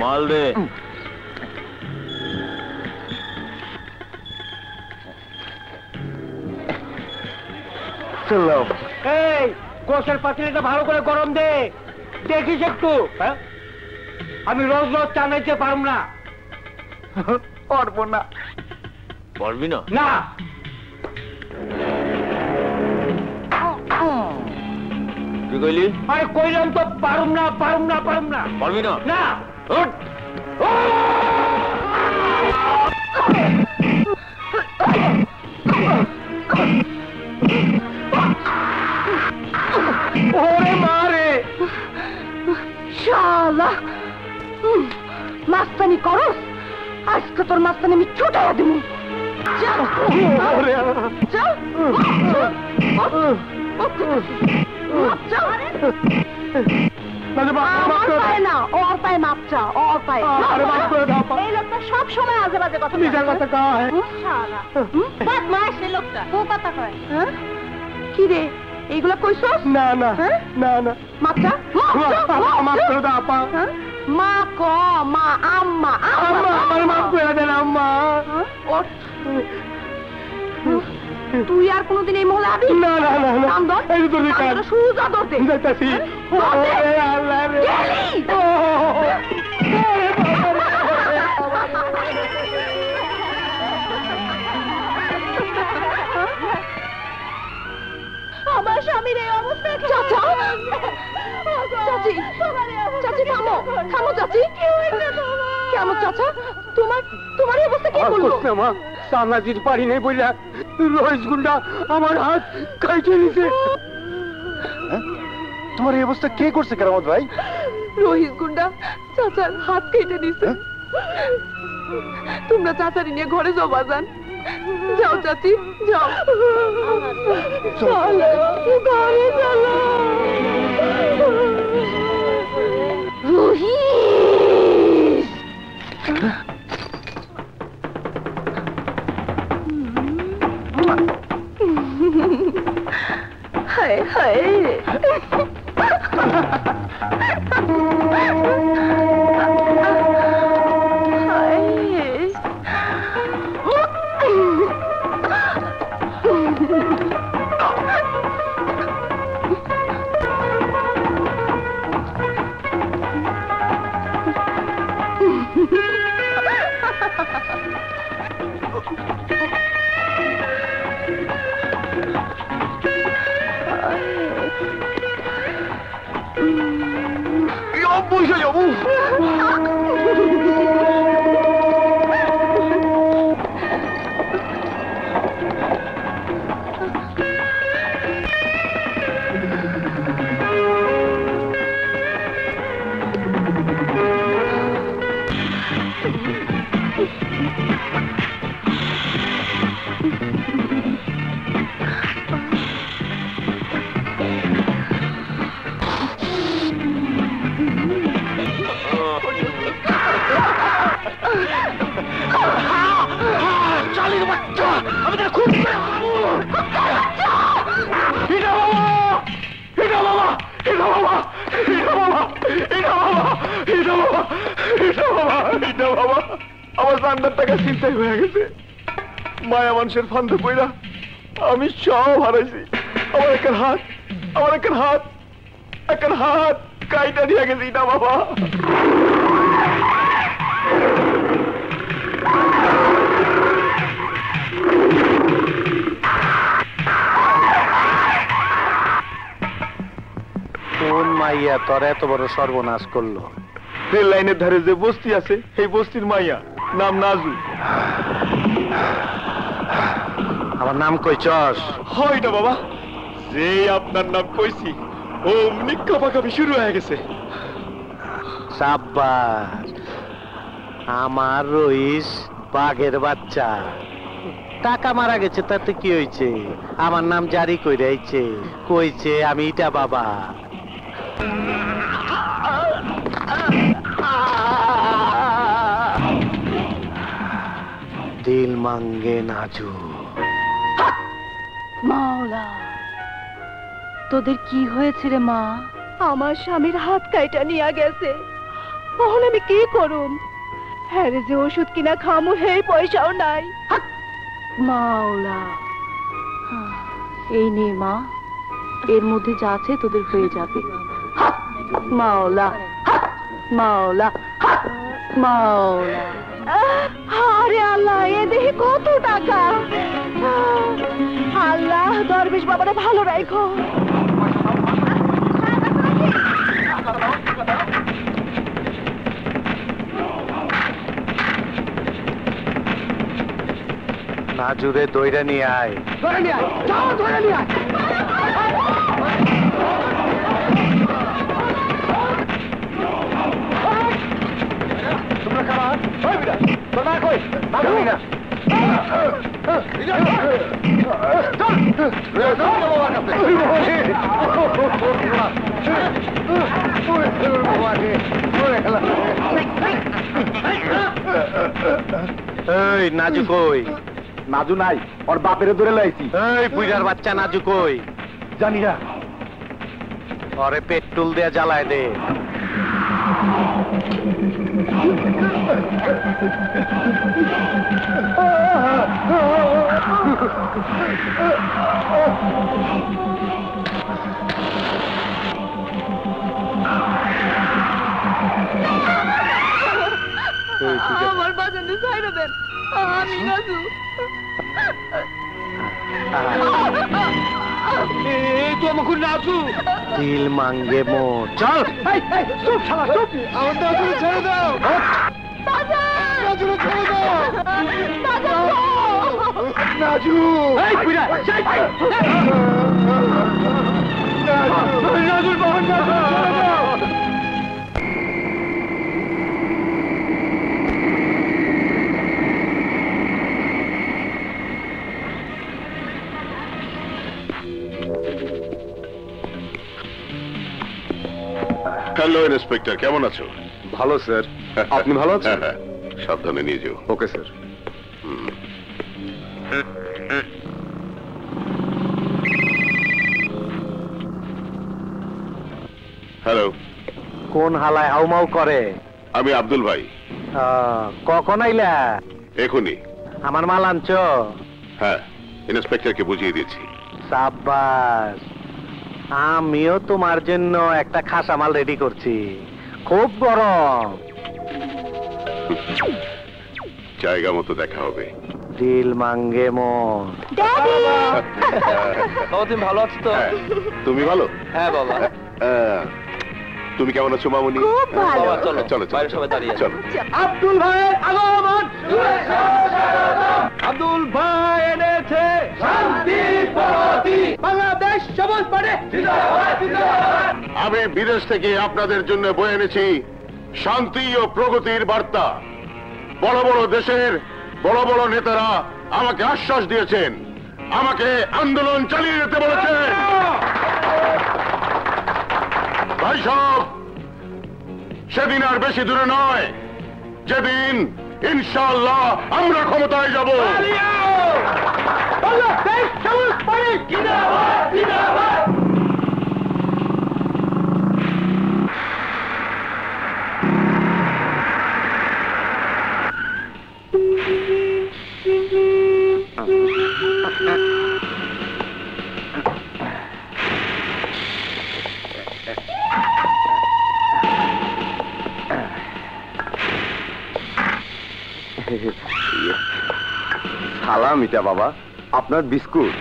মাল দে। এই গোসের পাতিলটা ভালো করে গরম দে, দেখিস একটু। আমি রোজ রোজ চা নিতে পারব না। পারবো না। পারবি না? না। কি কইলি? আরে কইলাম তো পারব না, পারব না, পারব না। পারবি না? না। ওরে মারে শালা, মাস্তানি করস? আজকে তোর মাস্তানি আমি ছুটাইয়া দিব। সব সময় আজে বাজে কথা, নিজের কথা কয়। কি রে এইগুলা কইছস? না না না না, মাপচা আপা। মা ক মা, আম্মা আম্মা, আমার মাপ করে দেন আম্মা। তুই আর কোনদিন এই মহলে আবি? না না না না, নাম ধর। এই তো দিকা সুজা ধরতে যাইতাছি। ওরে আল্লাহ রে, আমার স্বামীর এই অবস্থা। চাচা, চাচি, চাচি থামো, থামো চাচি। কেমন চাচা, তোমার তোমার এই অবস্থা কি হলো? মা সামলাজির পারি নাই বইলা রহিস গুন্ডা আমার হাত কাইটে নিছে। তোমার এই অবস্থা কে করছে কেরামত ভাই? রহিস গুন্ডা চাচার হাত কেটে নিছে। তোমরা চাচারি নিয়ে ঘরে যাও বাজান। যাও চাচি, যাও চলো ঘরে চলো। রহিস, হায় হায়, মায়া মানুষের ফান্দে পইরা আমি সব হারাইছি। আমার একটা হাত, আমার একটা হাত, একটা হাত কাইটা দিয়ে গেছি না বাবা। কোন মাইয়া তোর এত বড় সর্বনাশ করলো? রেল লাইনের ধারে যে বস্তি আছে সেই বস্তির মাইয়া, নাম নাজু। আমার নাম কইছস? হয় না বাবা, যে আপনার নাম কইছি অমনি কাপাকাপি শুরু হয়ে গেছে। সাব্বাস, আমার রইস বাঘের বাচ্চা। টাকা মারা গেছে তাতে কি হয়েছে? আমার নাম জারি কইরা আইছে, কইছে আমি ইটা বাবা। দিল মাঙ্গে নাজু। মাওলা, তোদের কি হয়েছে রে মা? আমার স্বামীর হাত কাইটা নিয়ে গেছে। তখন আমি কি করুম? হ্যাঁ রে, যে ওষুধ কিনা খামু হে পয়সাও নাই। মাওলা, এই নে মা, এর মধ্যে যা আছে তোদের হয়ে যাবে। মাওলা, মাওলা, মাওলা। আরে আল্লাহ, এ দেখি কত টাকা। আল্লাহ দরবেশ বাবারা ভালো রাখো। নাজুরে দইরা নিয়ে আয়। তোমরা খাবার ওই বিরা তোর মা কই মা কই না এই নাজু কই? নাজু নাই, ওর বাপেরে ধরে লাইছি। এই বুইড়ার বাচ্চা নাজু কই? জানি না। ওরে পেট্রোল দিয়ে জ্বালায় দে। আমার বাজানে ছাইরা দেন, আমি নাজু। তো আমাকে নাজু দিল মাঙ্গে মোর। চল চুপ শালা চুপ। আমার নাজুরে ছেড়ে দাও। নাজুরে ছেড়ে দাও। নাজু এই পুরা নাজুর বাহন ছেড়ে দাও। হ্যালো ইন্সপেক্টর, কেমন আছো? ভালো স্যার, আপনি ভালো আছেন? সাবধানে নিয়ে যাও। Okay sir. হ্যালো, কোন হালায় হাউমাউ করে? আমি আব্দুল ভাই। কখন আইলা? এখনই। আমার মাল আনছ? হ্যাঁ, ইন্সপেক্টরকে বুঝিয়ে দিয়েছি। সাব্বাস, আমিও তোমার জন্য একটা খাসা মাল রেডি করছি। খুব গরম। জায়গা মতো দেখা হবে। দিল মাঙ্গে মোর। বাবা তুমি ভালো আছো তো? হ্যাঁ, তুমি ভালো? হ্যাঁ বাবা। তুমি কেমন আছো মামুনি? খুব ভালো। বাবা চলো, চলো বাইরে সবাই দাঁড়িয়ে আছে। চলো। আব্দুল ভাইয়ের আগমন। আব্দুল ভাই এনেছে শান্তি প্রগতি, বাংলাদেশ সবুজ পারে। আমি বিদেশ থেকে আপনাদের জন্য বয়ে এনেছি শান্তি ও প্রগতির বার্তা। বড় বড় দেশের বড় বড় নেতারা আমাকে আশ্বাস দিয়েছেন, আমাকে আন্দোলন চালিয়ে যেতে বলেছেন। ভাই সব, সেদিন আর বেশি দূরে নয় যেদিন ইনশাআল্লাহ আমরা ক্ষমতায় যাব। বাংলাদেশ সবুজ পারে। জিন্দাবাদ জিন্দাবাদ। সালাম ইটা বাবা, আপনার বিস্কুট।